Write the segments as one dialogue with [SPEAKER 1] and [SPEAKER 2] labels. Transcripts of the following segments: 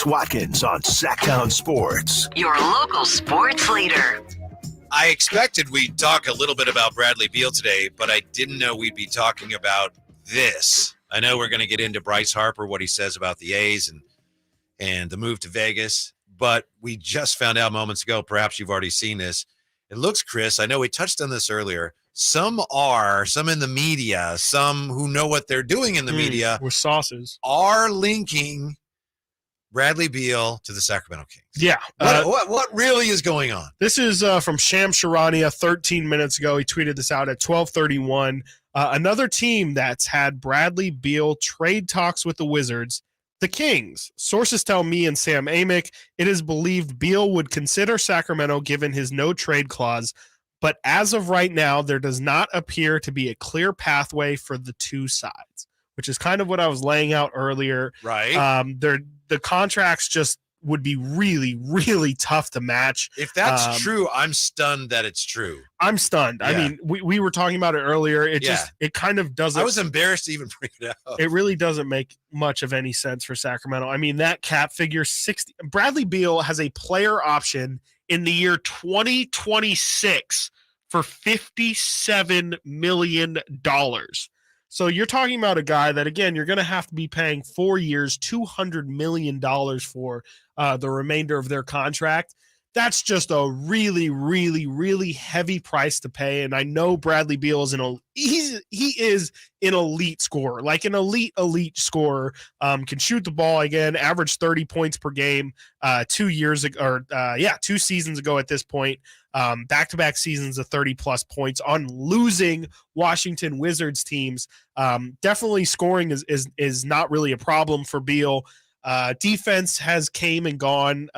[SPEAKER 1] Chris Watkins on Sactown Sports.
[SPEAKER 2] Your local sports leader.
[SPEAKER 3] I expected we'd talk a little bit about Bradley Beal today, but I didn't know we'd be talking about this. I know we're going to get into Bryce Harper, what he says about the A's and the move to Vegas, but we just found out moments ago, perhaps you've already seen this. It looks, Chris, I know we touched on this earlier, some in the media, some who know what they're doing in the media
[SPEAKER 4] with sauces
[SPEAKER 3] are linking Bradley Beal to the Sacramento Kings.
[SPEAKER 4] Yeah.
[SPEAKER 3] What really is going on?
[SPEAKER 4] This is from Charania 13 minutes ago. He tweeted this out at 12:31. Another team that's had Bradley Beal trade talks with the Wizards, the Kings. Sources tell me and Sam Amick it is believed Beal would consider Sacramento given his no trade clause, but as of right now, there does not appear to be a clear pathway for the two sides, which is kind of what I was laying out earlier.
[SPEAKER 3] Right.
[SPEAKER 4] The contracts just would be really, really tough to match.
[SPEAKER 3] If that's true, I'm stunned that it's true.
[SPEAKER 4] I'm stunned. Yeah. I mean, we were talking about it earlier. It kind of doesn't.
[SPEAKER 3] I was embarrassed to even bring it up.
[SPEAKER 4] It really doesn't make much of any sense for Sacramento. I mean, that cap figure 60. Bradley Beal has a player option in the year 2026 for $57 million. So you're talking about a guy that, again, you're going to have to be paying 4 years, $200 million for the remainder of their contract. That's just a really, really, really heavy price to pay. And I know Bradley Beal is he is an elite scorer, like an elite scorer, can shoot the ball again, average 30 points per game 2 years ago, or 2 seasons ago at this point. Back-to-back seasons of 30-plus points on losing Washington Wizards teams. Definitely scoring is not really a problem for Beal. Defense has came and gone,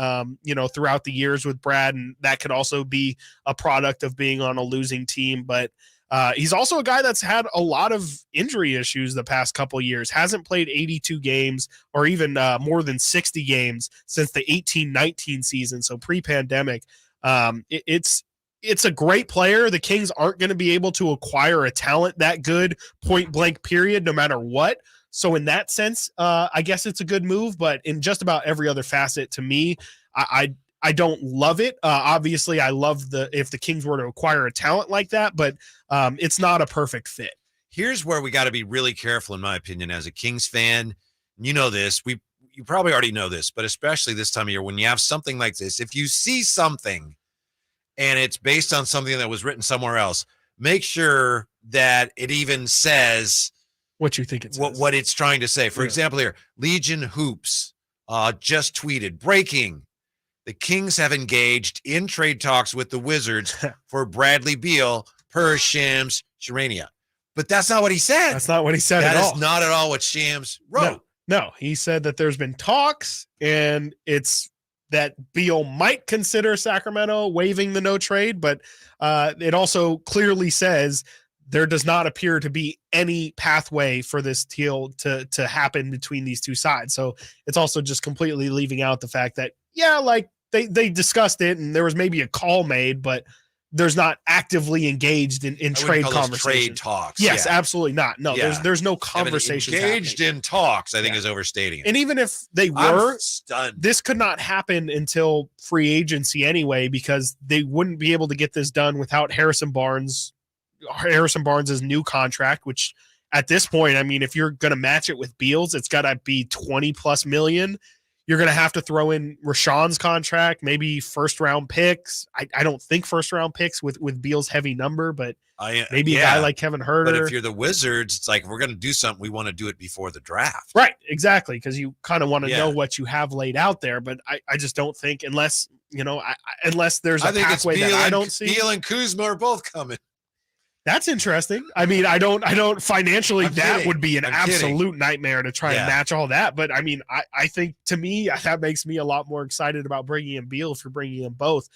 [SPEAKER 4] throughout the years with Brad, and that could also be a product of being on a losing team. But he's also a guy that's had a lot of injury issues the past couple of years, hasn't played 82 games or even more than 60 games since the 18-19 season, so pre-pandemic. It's a great player. The Kings aren't going to be able to acquire a talent that good point blank period, no matter what. So in that sense, I guess it's a good move, but in just about every other facet to me, I don't love it. Obviously I love if the Kings were to acquire a talent like that, but it's not a perfect fit.
[SPEAKER 3] Here's where we got to be really careful, in my opinion, as a Kings fan. You know this, you probably already know this, but especially this time of year when you have something like this, if you see something and it's based on something that was written somewhere else, make sure that it even says
[SPEAKER 4] what you think it says.
[SPEAKER 3] What it's trying to say. For example, here, Legion Hoops just tweeted, breaking, the Kings have engaged in trade talks with the Wizards for Bradley Beal per Shams Charania. But that's not what he said.
[SPEAKER 4] That's not what he said at all.
[SPEAKER 3] That is not at all what Shams wrote.
[SPEAKER 4] No, he said that there's been talks, and it's that Beal might consider Sacramento waiving the no trade, but it also clearly says there does not appear to be any pathway for this deal to happen between these two sides. So it's also just completely leaving out the fact that, they discussed it and there was maybe a call made, but there's not actively engaged in trade conversations.
[SPEAKER 3] Trade talks.
[SPEAKER 4] Yes, absolutely not. No, there's no conversations
[SPEAKER 3] engaged
[SPEAKER 4] happening.
[SPEAKER 3] In talks, I think is overstating it.
[SPEAKER 4] And even if they were,
[SPEAKER 3] stunned.
[SPEAKER 4] This could not happen until free agency anyway, because they wouldn't be able to get this done without Harrison Barnes' new contract, which at this point, I mean, if you're going to match it with Beal's, it's got to be 20 plus million. You're going to have to throw in Rashawn's contract, maybe first round picks. I don't think first round picks with Beal's heavy number, but maybe a guy like Kevin Huerter.
[SPEAKER 3] But if you're the Wizards, it's like, if we're going to do something, we want to do it before the draft.
[SPEAKER 4] Right. Exactly. Because you kind of want to know what you have laid out there. But I just don't think, unless there's a pathway that I don't see.
[SPEAKER 3] Beal and Kuzma are both coming.
[SPEAKER 4] That's interesting. I mean, I don't financially, that would be an absolute nightmare to try and match all that. But I mean, I think to me, that makes me a lot more excited about bringing in Beal if you're bringing in both.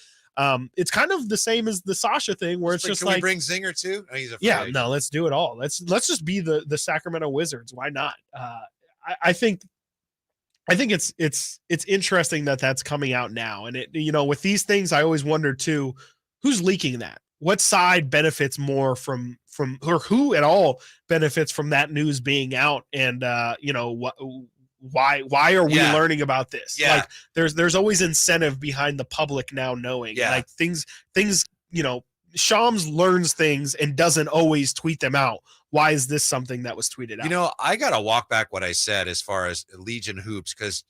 [SPEAKER 4] It's kind of the same as the Sasha thing where can we
[SPEAKER 3] bring Zinger too? Oh, he's
[SPEAKER 4] no, let's do it all. Let's just be the Sacramento Wizards. Why not? I think it's interesting that that's coming out now. And with these things, I always wonder too, who's leaking that? What side benefits more from or who at all benefits from that news being out? And why are we
[SPEAKER 3] Yeah.
[SPEAKER 4] learning about this?
[SPEAKER 3] Yeah.
[SPEAKER 4] Like there's always incentive behind the public now knowing.
[SPEAKER 3] Yeah.
[SPEAKER 4] Like things, Shams learns things and doesn't always tweet them out. Why is this something that was tweeted out?
[SPEAKER 3] I got to walk back what I said as far as Legion Hoops, because,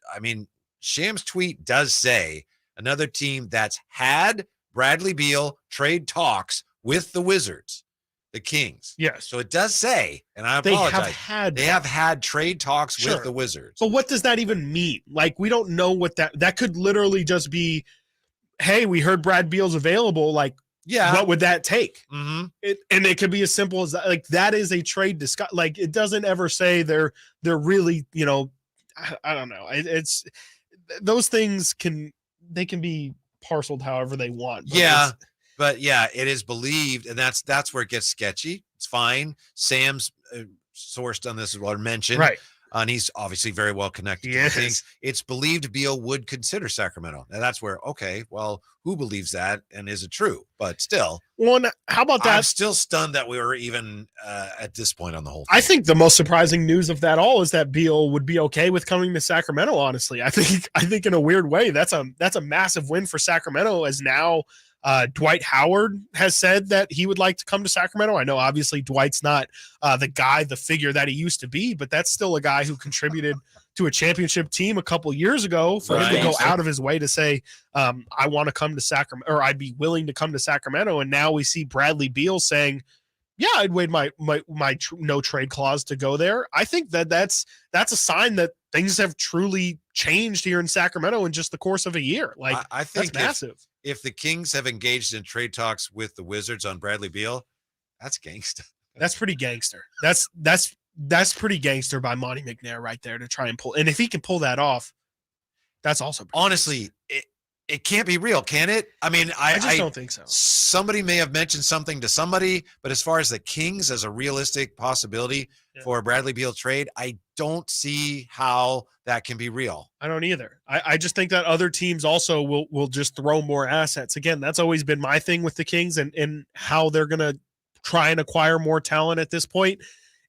[SPEAKER 3] Shams' tweet does say another team that's had Bradley Beal trade talks with the Wizards, the Kings.
[SPEAKER 4] Yes.
[SPEAKER 3] So it does say, and I apologize,
[SPEAKER 4] they have
[SPEAKER 3] had trade talks with the Wizards.
[SPEAKER 4] But what does that even mean? Like, we don't know what that could literally just be, hey, we heard Brad Beal's available. Like, what would that take?
[SPEAKER 3] Mm-hmm.
[SPEAKER 4] And it could be as simple as that. Like, that is a trade discuss. Like, it doesn't ever say they're really, I don't know. It's those things can be parceled however they want.
[SPEAKER 3] But it is believed, and that's where it gets sketchy. It's fine. Sam's sourced on this as well, mentioned,
[SPEAKER 4] right?
[SPEAKER 3] And he's obviously very well connected.
[SPEAKER 4] Yes.
[SPEAKER 3] To things. It's believed Beal would consider Sacramento, and that's where who believes that, and is it true? But still,
[SPEAKER 4] well, how about that?
[SPEAKER 3] I'm still stunned that we were even at this point on the whole thing.
[SPEAKER 4] I think the most surprising news of that all is that Beal would be okay with coming to Sacramento. Honestly, I think in a weird way that's a massive win for Sacramento, as now Dwight Howard has said that he would like to come to Sacramento. I know obviously Dwight's not the figure that he used to be, but that's still a guy who contributed to a championship team a couple years ago. For him to go out of his way to say, I want to come to Sacramento, or I'd be willing to come to Sacramento. And now we see Bradley Beal saying, yeah, I'd waive my no trade clause to go there. I think that's a sign that things have truly changed here in Sacramento in just the course of a year. Like, I think that's massive.
[SPEAKER 3] If the Kings have engaged in trade talks with the Wizards on Bradley Beal, that's gangster.
[SPEAKER 4] That's pretty gangster. That's pretty gangster by Monty McNair right there to try and pull. And if he can pull that off, that's also
[SPEAKER 3] honestly, it can't be real, can it? I mean, I
[SPEAKER 4] just don't think so.
[SPEAKER 3] Somebody may have mentioned something to somebody, but as far as the Kings as a realistic possibility for a Bradley Beal trade, I don't see how that can be real.
[SPEAKER 4] I don't either. I just think that other teams also will just throw more assets. Again, that's always been my thing with the Kings and how they're going to try and acquire more talent at this point.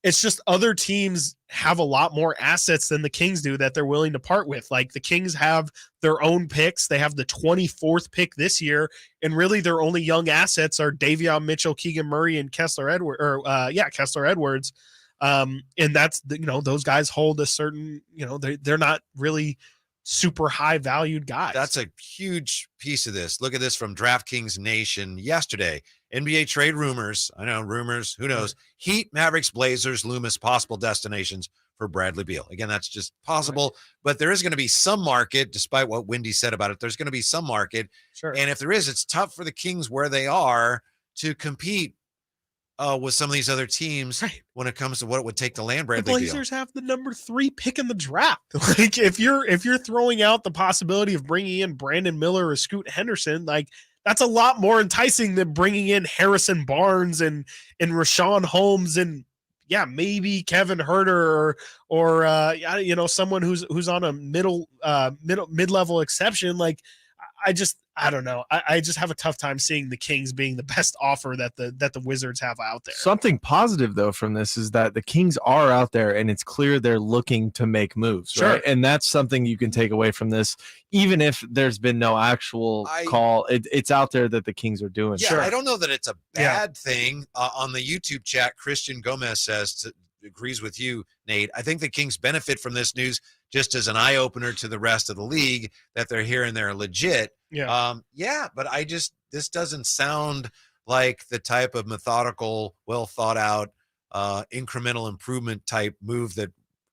[SPEAKER 4] It's just other teams have a lot more assets than the Kings do that they're willing to part with. Like, the Kings have their own picks. They have the 24th pick this year, and really their only young assets are Davion Mitchell, Keegan Murray, and Kessler Edwards. And that's those guys hold a certain, they're not really super high valued guys.
[SPEAKER 3] That's a huge piece of this. Look at this from DraftKings Nation yesterday. NBA trade rumors. I know rumors. Who knows? Heat, Mavericks, Blazers, Loomis, possible destinations for Bradley Beal. Again, that's just possible, but there is going to be some market, despite what Wendy said about it. There's going to be some market.
[SPEAKER 4] Sure.
[SPEAKER 3] And if there is, it's tough for the Kings where they are to compete with some of these other teams when it comes to what it would take to land Bradley Beal.
[SPEAKER 4] The Blazers have the number 3 pick in the draft. Like, if you're throwing out the possibility of bringing in Brandon Miller or Scoot Henderson, like, that's a lot more enticing than bringing in Harrison Barnes and Rashawn Holmes and maybe Kevin Huerter or someone who's on a mid-level exception. Like, I don't know. I just have a tough time seeing the Kings being the best offer that the Wizards have out there.
[SPEAKER 5] Something positive though from this is that the Kings are out there and it's clear they're looking to make moves.
[SPEAKER 4] Sure.
[SPEAKER 5] Right? And that's something you can take away from this, even if there's been no actual call. It's out there that the Kings are doing.
[SPEAKER 3] Yeah, sure. I don't know that it's a bad thing. On the YouTube chat, Christian Gomez says agrees with you, Nate. I think the Kings benefit from this news just as an eye-opener to the rest of the league that they're here and they're legit. But this doesn't sound like the type of methodical, well thought out, incremental improvement type move that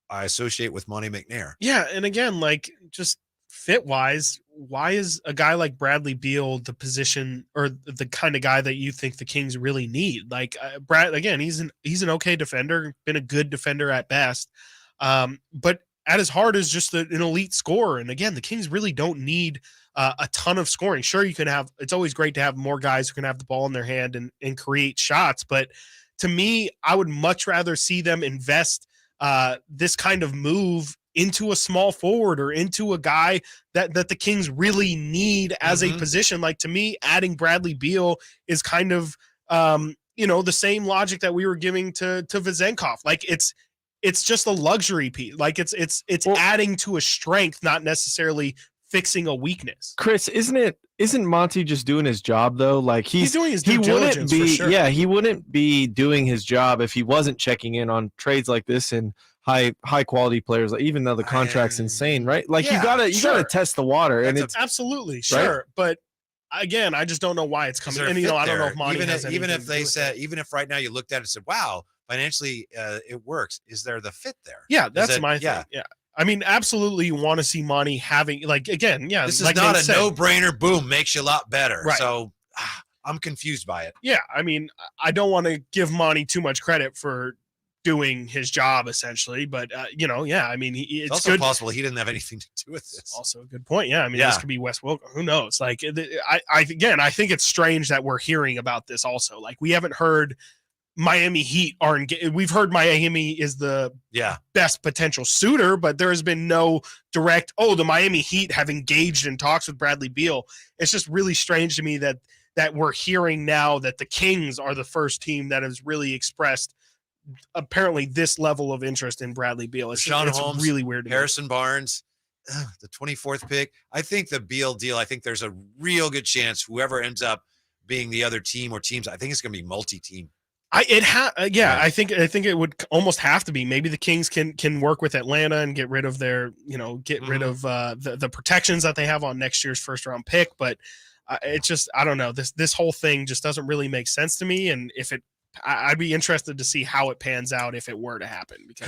[SPEAKER 3] I associate with Monty McNair.
[SPEAKER 4] Yeah. And again, like, just fit wise, why is a guy like Bradley Beal the position or the kind of guy that you think the Kings really need? Like, Brad, again, he's an okay defender, been a good defender at best. But at his heart is just an elite scorer. And again, the Kings really don't need a ton of scoring. Sure, it's always great to have more guys who can have the ball in their hand and create shots. But to me, I would much rather see them invest this kind of move into a small forward or into a guy that the Kings really need as a position. Like, to me, adding Bradley Beal is kind of, the same logic that we were giving to Vezenkov. Like, it's just a luxury piece. Like it's adding to a strength, not necessarily fixing a weakness.
[SPEAKER 5] Chris, isn't Monty just doing his job though? Like
[SPEAKER 4] he's doing his due diligence for sure.
[SPEAKER 5] Yeah, he wouldn't be doing his job if he wasn't checking in on trades like this and high quality players. Like, even though the contract's insane, right? Like you gotta test the water, and it's
[SPEAKER 4] absolutely sure. Right? But again, I just don't know why it's coming. And I don't know if Monty
[SPEAKER 3] even if right now you looked at it and said, "Wow, financially it works." Is there the fit there?
[SPEAKER 4] Yeah, that's my thing. Yeah. I mean, absolutely, you want to see Monty having, like, again, yeah.
[SPEAKER 3] This is
[SPEAKER 4] like
[SPEAKER 3] not a no-brainer. Boom, makes you a lot better.
[SPEAKER 4] Right.
[SPEAKER 3] So I'm confused by it.
[SPEAKER 4] Yeah, I mean, I don't want to give Monty too much credit for doing his job, essentially, but yeah. I mean, it's
[SPEAKER 3] also
[SPEAKER 4] good.
[SPEAKER 3] Possible he didn't have anything to do with this.
[SPEAKER 4] Also a good point. Yeah, I mean, this could be Wes Wilco. Who knows? Like, I think it's strange that we're hearing about this. Also, like, we haven't heard. Miami Heat we've heard Miami is the best potential suitor, but there has been no direct, the Miami Heat have engaged in talks with Bradley Beal. It's just really strange to me that we're hearing now that the Kings are the first team that has really expressed apparently this level of interest in Bradley Beal. It's
[SPEAKER 3] Holmes,
[SPEAKER 4] really weird.
[SPEAKER 3] Harrison Barnes, the 24th pick. I think the Beal deal, I think there's a real good chance whoever ends up being the other team or teams, I think it's going to be multi-team.
[SPEAKER 4] I think it would almost have to be. Maybe the Kings can work with Atlanta and get rid of their, rid of the protections that they have on next year's first round pick. But it's just, I don't know. This whole thing just doesn't really make sense to me. And I'd be interested to see how it pans out if it were to happen. Because